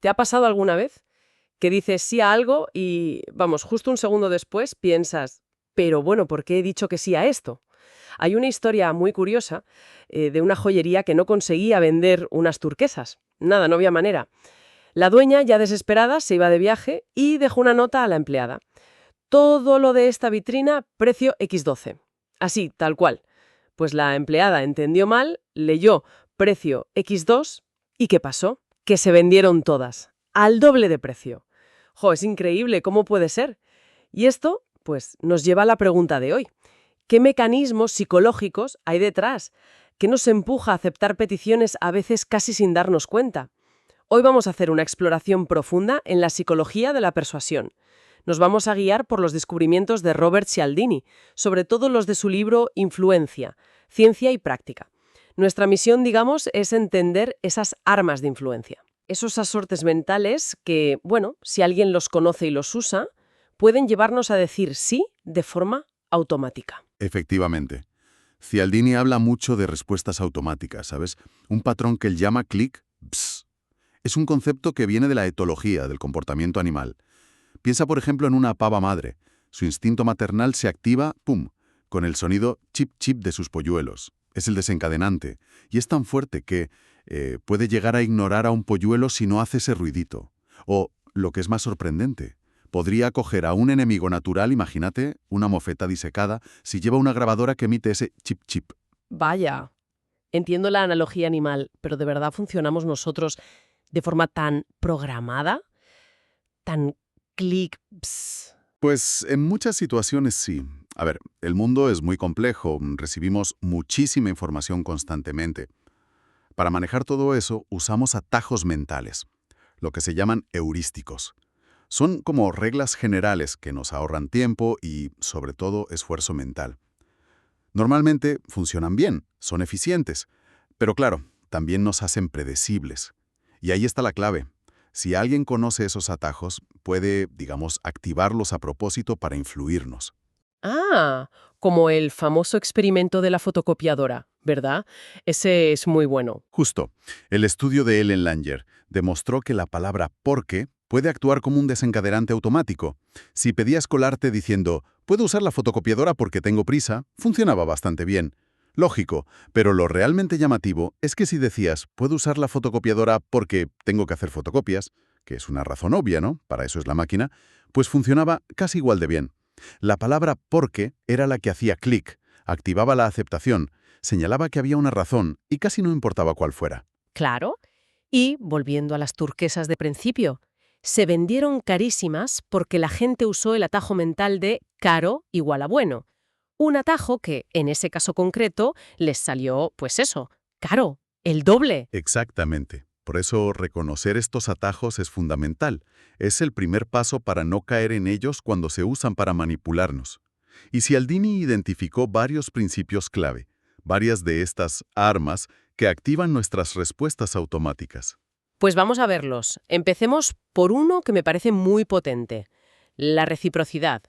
¿Te ha pasado alguna vez que dices sí a algo y, vamos, justo un segundo después piensas, pero bueno, ¿por qué he dicho que sí a esto? Hay una historia muy curiosa de una joyería que no conseguía vender unas turquesas. Nada, no había manera. La dueña, ya desesperada, se iba de viaje y dejó una nota a la empleada. Todo lo de esta vitrina, precio X12. Así, tal cual. Pues la empleada entendió mal, leyó precio X2 y ¿qué pasó? Que se vendieron todas, al doble de precio. ¡Jo, es increíble! ¿Cómo puede ser? Y esto, pues, nos lleva a la pregunta de hoy. ¿Qué mecanismos psicológicos hay detrás? ¿Qué nos empuja a aceptar peticiones a veces casi sin darnos cuenta? Hoy vamos a hacer una exploración profunda en la psicología de la persuasión. Nos vamos a guiar por los descubrimientos de Robert Cialdini, sobre todo los de su libro Influencia, Ciencia y Práctica. Nuestra misión, digamos, es entender esas armas de influencia. Esos asortes mentales que, bueno, si alguien los conoce y los usa, pueden llevarnos a decir sí de forma automática. Efectivamente. Cialdini habla mucho de respuestas automáticas, ¿sabes? Un patrón que él llama clic, ps. Es un concepto que viene de la etología, del comportamiento animal. Piensa, por ejemplo, en una pava madre. Su instinto maternal se activa, ¡pum!, con el sonido chip chip de sus polluelos. Es el desencadenante. Y es tan fuerte que puede llegar a ignorar a un polluelo si no hace ese ruidito. O, lo que es más sorprendente, podría acoger a un enemigo natural, imagínate, una mofeta disecada, si lleva una grabadora que emite ese chip chip. Vaya, entiendo la analogía animal, pero ¿de verdad funcionamos nosotros de forma tan programada? ¿Tan clic, ps? Pues en muchas situaciones sí. A ver, el mundo es muy complejo, recibimos muchísima información constantemente. Para manejar todo eso, usamos atajos mentales, lo que se llaman heurísticos. Son como reglas generales que nos ahorran tiempo y, sobre todo, esfuerzo mental. Normalmente funcionan bien, son eficientes, pero claro, también nos hacen predecibles. Y ahí está la clave. Si alguien conoce esos atajos, puede, digamos, activarlos a propósito para influirnos. Ah, como el famoso experimento de la fotocopiadora, ¿verdad? Ese es muy bueno. Justo, el estudio de Ellen Langer demostró que la palabra porque puede actuar como un desencadenante automático. Si pedías colarte diciendo, «Puedo usar la fotocopiadora porque tengo prisa», funcionaba bastante bien. Lógico, pero lo realmente llamativo es que si decías, «Puedo usar la fotocopiadora porque tengo que hacer fotocopias», que es una razón obvia, ¿no? Para eso es la máquina, pues funcionaba casi igual de bien. La palabra porque era la que hacía clic, activaba la aceptación, señalaba que había una razón y casi no importaba cuál fuera. Claro. Y, volviendo a las turquesas de principio, se vendieron carísimas porque la gente usó el atajo mental de caro igual a bueno. Un atajo que, en ese caso concreto, les salió, pues eso, caro, el doble. Exactamente. Por eso reconocer estos atajos es fundamental. Es el primer paso para no caer en ellos cuando se usan para manipularnos. Y Cialdini identificó varios principios clave, varias de estas armas que activan nuestras respuestas automáticas. Pues vamos a verlos. Empecemos por uno que me parece muy potente, la reciprocidad.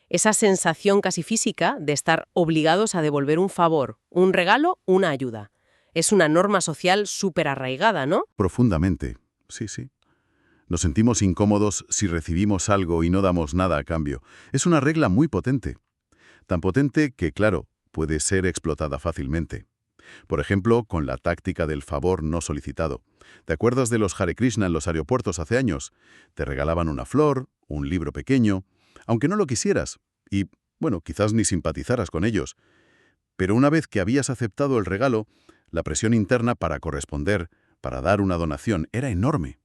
Esa sensación casi física de estar obligados a devolver un favor, un regalo, una ayuda. Es una norma social súper arraigada, ¿no? Profundamente. Sí, sí. Nos sentimos incómodos si recibimos algo y no damos nada a cambio. Es una regla muy potente. Tan potente que, claro, puede ser explotada fácilmente. Por ejemplo, con la táctica del favor no solicitado. ¿Te acuerdas de los Hare Krishna en los aeropuertos hace años? Te regalaban una flor, un libro pequeño, aunque no lo quisieras, y, bueno, quizás ni simpatizaras con ellos. Pero una vez que habías aceptado el regalo, la presión interna para corresponder, para dar una donación, era enorme.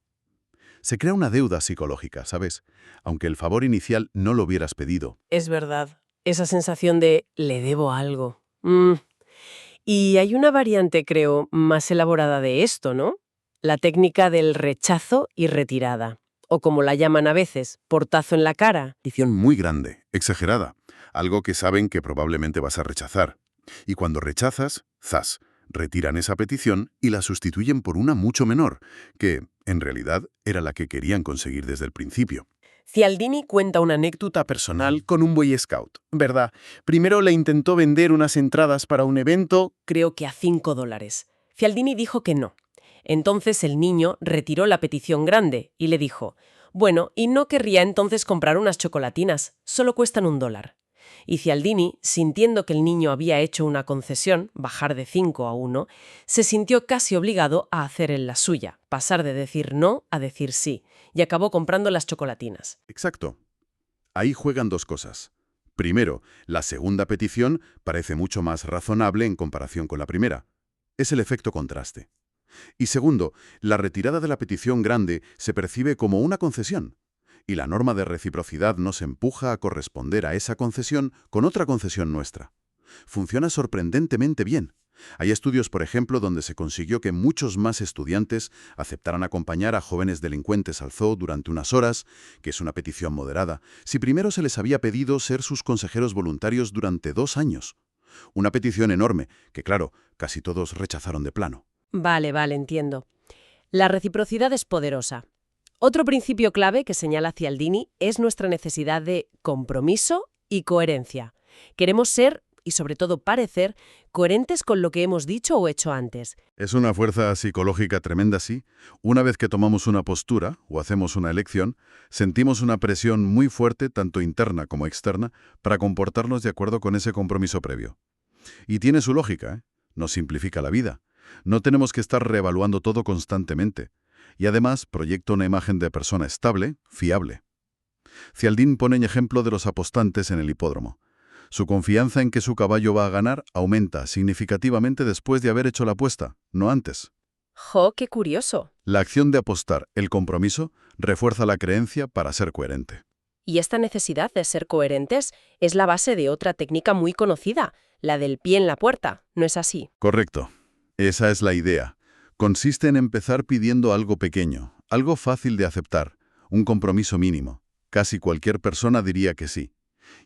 Se crea una deuda psicológica, ¿sabes? Aunque el favor inicial no lo hubieras pedido. Es verdad. Esa sensación de le debo algo. Y hay una variante, creo, más elaborada de esto, ¿no? La técnica del rechazo y retirada. O como la llaman a veces, portazo en la cara. Edición muy grande, exagerada, algo que saben que probablemente vas a rechazar. Y cuando rechazas, ¡zas!, retiran esa petición y la sustituyen por una mucho menor, que, en realidad, era la que querían conseguir desde el principio. Cialdini cuenta una Anécdota personal con un Boy Scout, ¿verdad? Primero le intentó vender unas entradas para un evento. creo que a $5. Cialdini dijo que no. Entonces el niño retiró la petición grande y le dijo, bueno, y no querría entonces comprar unas chocolatinas, solo cuestan $1. Y Cialdini, sintiendo que el niño había hecho una concesión, bajar de 5 a 1, se sintió casi obligado a hacer él la suya, pasar de decir no a decir sí, y acabó comprando las chocolatinas. Exacto. Ahí juegan dos cosas. Primero, la segunda petición parece mucho más razonable en comparación con la primera. Es el efecto contraste. Y segundo, la retirada de la petición grande se percibe como una concesión. Y la norma de reciprocidad nos empuja a corresponder a esa concesión con otra concesión nuestra. Funciona sorprendentemente bien. Hay estudios, por ejemplo, donde se consiguió que muchos más estudiantes aceptaran acompañar a jóvenes delincuentes al zoo durante unas horas, que es una petición moderada, si primero se les había pedido ser sus consejeros voluntarios durante 2 años. Una petición enorme, que claro, casi todos rechazaron de plano. Vale, entiendo. La reciprocidad es poderosa. Otro principio clave que señala Cialdini es nuestra necesidad de compromiso y coherencia. Queremos ser, y sobre todo parecer, coherentes con lo que hemos dicho o hecho antes. Es una fuerza psicológica tremenda, sí. Una vez que tomamos una postura o hacemos una elección, sentimos una presión muy fuerte, tanto interna como externa, para comportarnos de acuerdo con ese compromiso previo. Y tiene su lógica, ¿eh? Nos simplifica la vida. No tenemos que estar reevaluando todo constantemente. Y además proyecta una imagen de persona estable, fiable. Cialdini pone en ejemplo de los apostantes en el hipódromo. Su confianza en que su caballo va a ganar aumenta significativamente después de haber hecho la apuesta, no antes. ¡Jo, qué curioso! La acción de apostar, el compromiso, refuerza la creencia para ser coherente. Y esta necesidad de ser coherentes es la base de otra técnica muy conocida, la del pie en la puerta, ¿no es así? Correcto. Esa es la idea. Consiste en empezar pidiendo algo pequeño, algo fácil de aceptar, un compromiso mínimo. Casi cualquier persona diría que sí.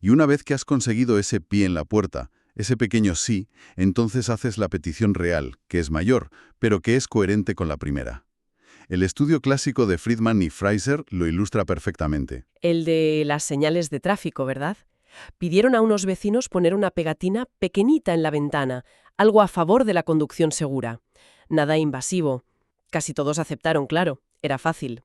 Y una vez que has conseguido ese pie en la puerta, ese pequeño sí, entonces haces la petición real, que es mayor, pero que es coherente con la primera. El estudio clásico de Friedman y Fraser lo ilustra perfectamente. El de las señales de tráfico, ¿verdad? Pidieron a unos vecinos poner una pegatina pequeñita en la ventana, algo a favor de la conducción segura. Nada invasivo. Casi todos aceptaron, claro, era fácil.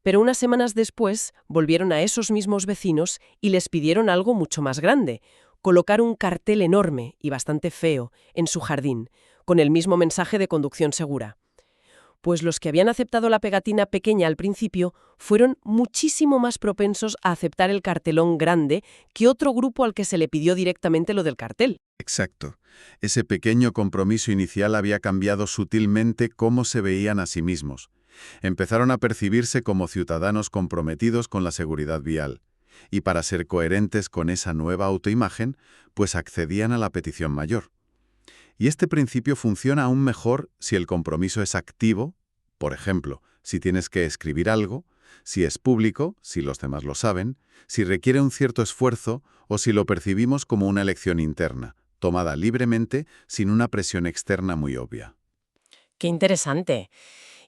Pero unas semanas después volvieron a esos mismos vecinos y les pidieron algo mucho más grande, colocar un cartel enorme y bastante feo en su jardín, con el mismo mensaje de conducción segura. Pues los que habían aceptado la pegatina pequeña al principio fueron muchísimo más propensos a aceptar el cartelón grande que otro grupo al que se le pidió directamente lo del cartel. Exacto. Ese pequeño compromiso inicial había cambiado sutilmente cómo se veían a sí mismos. Empezaron a percibirse como ciudadanos comprometidos con la seguridad vial. Y para ser coherentes con esa nueva autoimagen, pues accedían a la petición mayor. Y este principio funciona aún mejor si el compromiso es activo, por ejemplo, si tienes que escribir algo, si es público, si los demás lo saben, si requiere un cierto esfuerzo o si lo percibimos como una elección interna, tomada libremente sin una presión externa muy obvia. ¡Qué interesante!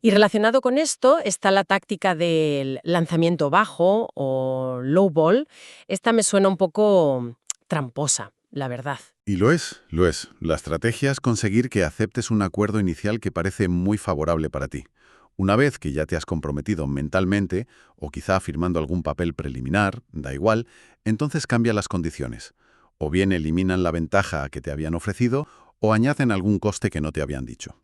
Y relacionado con esto está la táctica del lanzamiento bajo o low ball. Esta me suena un poco tramposa, la verdad. Y lo es. La estrategia es conseguir que aceptes un acuerdo inicial que parece muy favorable para ti. Una vez que ya te has comprometido mentalmente, o quizá firmando algún papel preliminar, da igual, entonces cambia las condiciones. O bien eliminan la ventaja que te habían ofrecido, o añaden algún coste que no te habían dicho.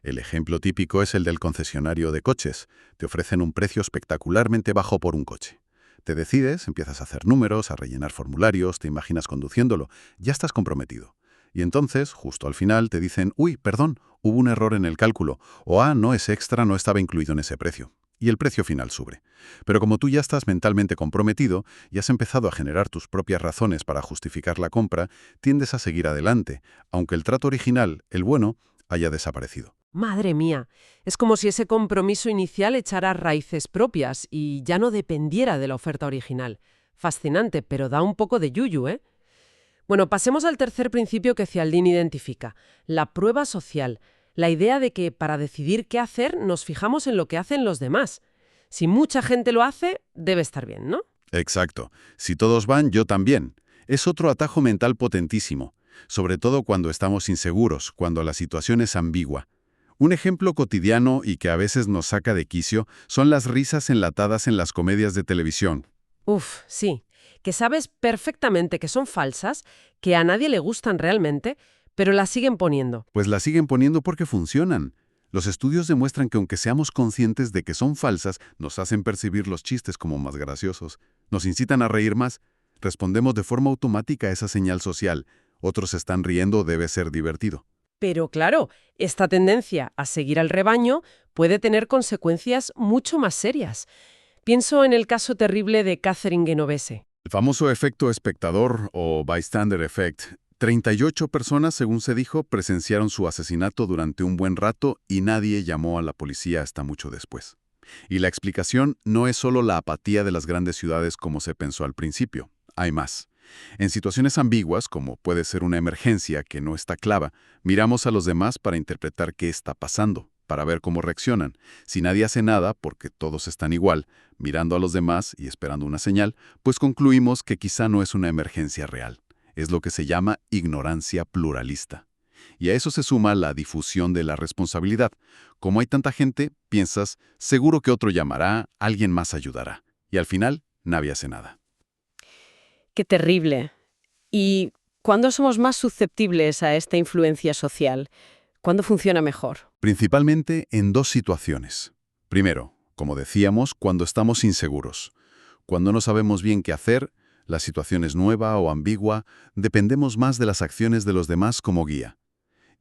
El ejemplo típico es el del concesionario de coches. Te ofrecen un precio espectacularmente bajo por un coche. Te decides, empiezas a hacer números, a rellenar formularios, te imaginas conduciéndolo, ya estás comprometido. Y entonces, justo al final, te dicen, uy, perdón, hubo un error en el cálculo, o no, ese extra no estaba incluido en ese precio. Y el precio final sube. Pero como tú ya estás mentalmente comprometido y has empezado a generar tus propias razones para justificar la compra, tiendes a seguir adelante, aunque el trato original, el bueno, haya desaparecido. Madre mía, es como si ese compromiso inicial echara raíces propias y ya no dependiera de la oferta original. Fascinante, pero da un poco de yuyu, ¿eh? Bueno, pasemos al tercer principio que Cialdini identifica, la prueba social, la idea de que para decidir qué hacer nos fijamos en lo que hacen los demás. Si mucha gente lo hace, debe estar bien, ¿no? Exacto. Si todos van, yo también. Es otro atajo mental potentísimo, sobre todo cuando estamos inseguros, cuando la situación es ambigua. Un ejemplo cotidiano y que a veces nos saca de quicio son las risas enlatadas en las comedias de televisión. Uf, sí, que sabes perfectamente que son falsas, que a nadie le gustan realmente, pero las siguen poniendo. Pues las siguen poniendo porque funcionan. Los estudios demuestran que aunque seamos conscientes de que son falsas, nos hacen percibir los chistes como más graciosos. Nos incitan a reír más. Respondemos de forma automática a esa señal social. Otros están riendo, debe ser divertido. Pero claro, esta tendencia a seguir al rebaño puede tener consecuencias mucho más serias. Pienso en el caso terrible de Catherine Genovese. El famoso efecto espectador o bystander effect. 38 personas, según se dijo, presenciaron su asesinato durante un buen rato y nadie llamó a la policía hasta mucho después. Y la explicación no es solo la apatía de las grandes ciudades como se pensó al principio. Hay más. En situaciones ambiguas, como puede ser una emergencia que no está clara, miramos a los demás para interpretar qué está pasando, para ver cómo reaccionan. Si nadie hace nada, porque todos están igual, mirando a los demás y esperando una señal, pues concluimos que quizá no es una emergencia real. Es lo que se llama ignorancia pluralista. Y a eso se suma la difusión de la responsabilidad. Como hay tanta gente, piensas, seguro que otro llamará, alguien más ayudará. Y al final, nadie hace nada. Qué terrible. ¿Y cuándo somos más susceptibles a esta influencia social? ¿Cuándo funciona mejor? Principalmente en dos situaciones. Primero, como decíamos, cuando estamos inseguros. Cuando no sabemos bien qué hacer, la situación es nueva o ambigua, dependemos más de las acciones de los demás como guía.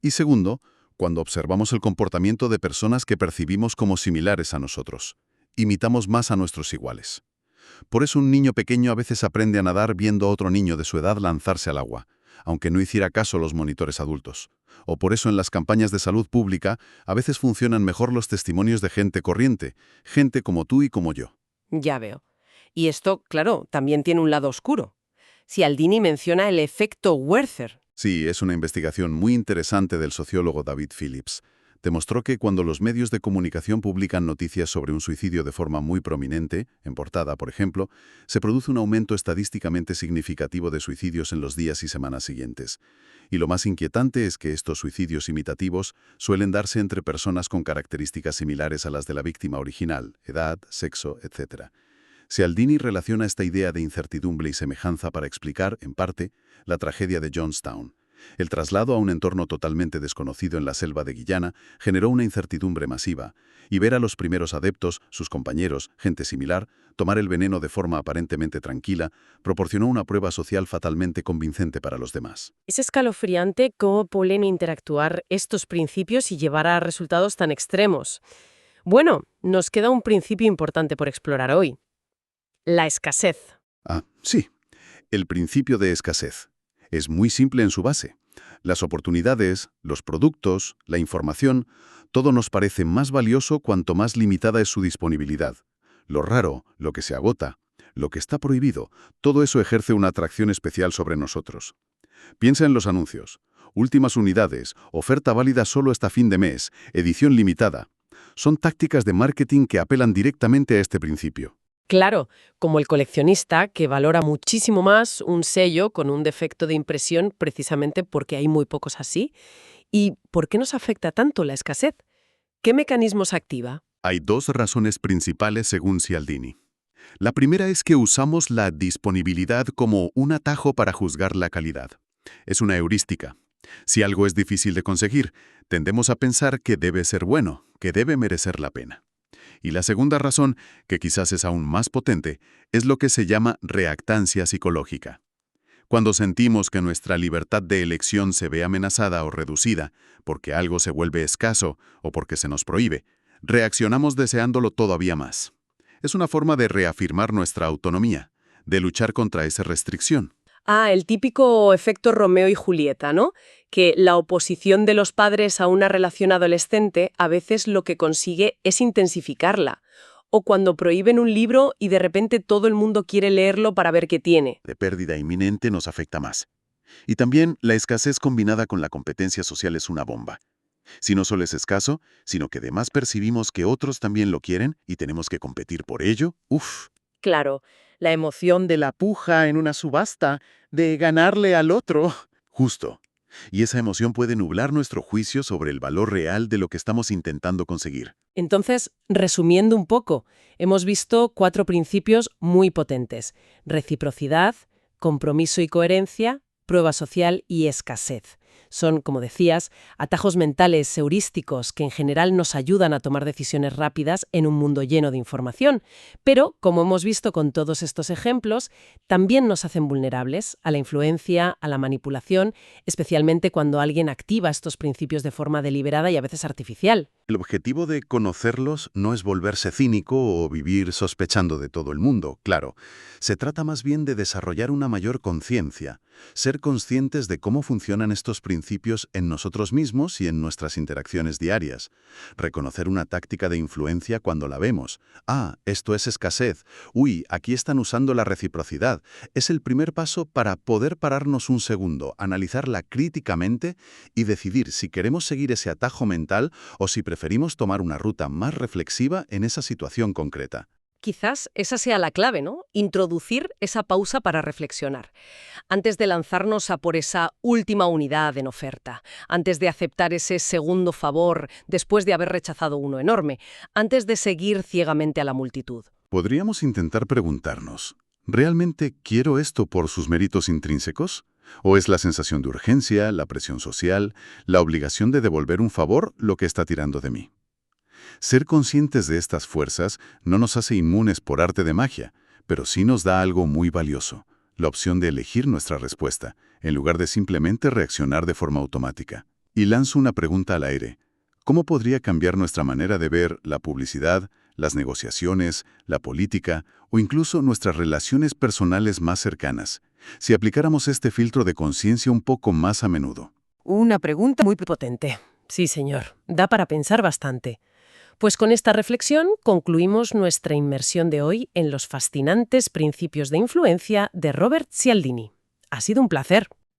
Y segundo, cuando observamos el comportamiento de personas que percibimos como similares a nosotros. Imitamos más a nuestros iguales. Por eso un niño pequeño a veces aprende a nadar viendo a otro niño de su edad lanzarse al agua, aunque no hiciera caso los monitores adultos. O por eso en las campañas de salud pública a veces funcionan mejor los testimonios de gente corriente, gente como tú y como yo. Ya veo. Y esto, claro, también tiene un lado oscuro. Cialdini menciona el efecto Werther. Sí, es una investigación muy interesante del sociólogo David Phillips. Demostró que cuando los medios de comunicación publican noticias sobre un suicidio de forma muy prominente, en portada, por ejemplo, se produce un aumento estadísticamente significativo de suicidios en los días y semanas siguientes. Y lo más inquietante es que estos suicidios imitativos suelen darse entre personas con características similares a las de la víctima original, edad, sexo, etc. Cialdini relaciona esta idea de incertidumbre y semejanza para explicar, en parte, la tragedia de Jonestown. El traslado a un entorno totalmente desconocido en la selva de Guyana generó una incertidumbre masiva, y ver a los primeros adeptos, sus compañeros, gente similar, tomar el veneno de forma aparentemente tranquila, proporcionó una prueba social fatalmente convincente para los demás. Es escalofriante cómo pueden interactuar estos principios y llevar a resultados tan extremos. Bueno, nos queda un principio importante por explorar hoy. La escasez. Ah, sí. El principio de escasez. Es muy simple en su base. Las oportunidades, los productos, la información, todo nos parece más valioso cuanto más limitada es su disponibilidad. Lo raro, lo que se agota, lo que está prohibido, todo eso ejerce una atracción especial sobre nosotros. Piensa en los anuncios. Últimas unidades, oferta válida solo hasta fin de mes, edición limitada. Son tácticas de marketing que apelan directamente a este principio. Claro, como el coleccionista que valora muchísimo más un sello con un defecto de impresión precisamente porque hay muy pocos así. ¿Y por qué nos afecta tanto la escasez? ¿Qué mecanismos activa? Hay dos razones principales según Cialdini. La primera es que usamos la disponibilidad como un atajo para juzgar la calidad. Es una heurística. Si algo es difícil de conseguir, tendemos a pensar que debe ser bueno, que debe merecer la pena. Y la segunda razón, que quizás es aún más potente, es lo que se llama reactancia psicológica. Cuando sentimos que nuestra libertad de elección se ve amenazada o reducida porque algo se vuelve escaso o porque se nos prohíbe, reaccionamos deseándolo todavía más. Es una forma de reafirmar nuestra autonomía, de luchar contra esa restricción. Ah, el típico efecto Romeo y Julieta, ¿no? Que la oposición de los padres a una relación adolescente a veces lo que consigue es intensificarla. O cuando prohíben un libro y de repente todo el mundo quiere leerlo para ver qué tiene. De pérdida inminente nos afecta más. Y también la escasez combinada con la competencia social es una bomba. Si no solo es escaso, sino que además percibimos que otros también lo quieren y tenemos que competir por ello, ¡uf! Claro, La emoción de la puja en una subasta, de ganarle al otro. Justo. Y esa emoción puede nublar nuestro juicio sobre el valor real de lo que estamos intentando conseguir. Entonces, resumiendo un poco, hemos visto 4 principios muy potentes: reciprocidad, compromiso y coherencia, prueba social y escasez. Son, como decías, atajos mentales heurísticos que en general nos ayudan a tomar decisiones rápidas en un mundo lleno de información, pero, como hemos visto con todos estos ejemplos, también nos hacen vulnerables a la influencia, a la manipulación, especialmente cuando alguien activa estos principios de forma deliberada y a veces artificial. El objetivo de conocerlos no es volverse cínico o vivir sospechando de todo el mundo, claro. Se trata más bien de desarrollar una mayor conciencia, ser conscientes de cómo funcionan estos principios en nosotros mismos y en nuestras interacciones diarias. Reconocer una táctica de influencia cuando la vemos. Ah, esto es escasez. Uy, aquí están usando la reciprocidad. Es el primer paso para poder pararnos un segundo, analizarla críticamente y decidir si queremos seguir ese atajo mental o si preferimos tomar una ruta más reflexiva en esa situación concreta. Quizás esa sea la clave, ¿no? Introducir esa pausa para reflexionar, antes de lanzarnos a por esa última unidad en oferta, antes de aceptar ese segundo favor después de haber rechazado uno enorme, antes de seguir ciegamente a la multitud. Podríamos intentar preguntarnos, ¿realmente quiero esto por sus méritos intrínsecos? ¿O es la sensación de urgencia, la presión social, la obligación de devolver un favor lo que está tirando de mí? Ser conscientes de estas fuerzas no nos hace inmunes por arte de magia, pero sí nos da algo muy valioso, la opción de elegir nuestra respuesta, en lugar de simplemente reaccionar de forma automática. Y lanzo una pregunta al aire. ¿Cómo podría cambiar nuestra manera de ver la publicidad, las negociaciones, la política o incluso nuestras relaciones personales más cercanas, si aplicáramos este filtro de conciencia un poco más a menudo? Una pregunta muy potente. Sí, señor. Da para pensar bastante. Pues con esta reflexión concluimos nuestra inmersión de hoy en los fascinantes principios de influencia de Robert Cialdini. Ha sido un placer.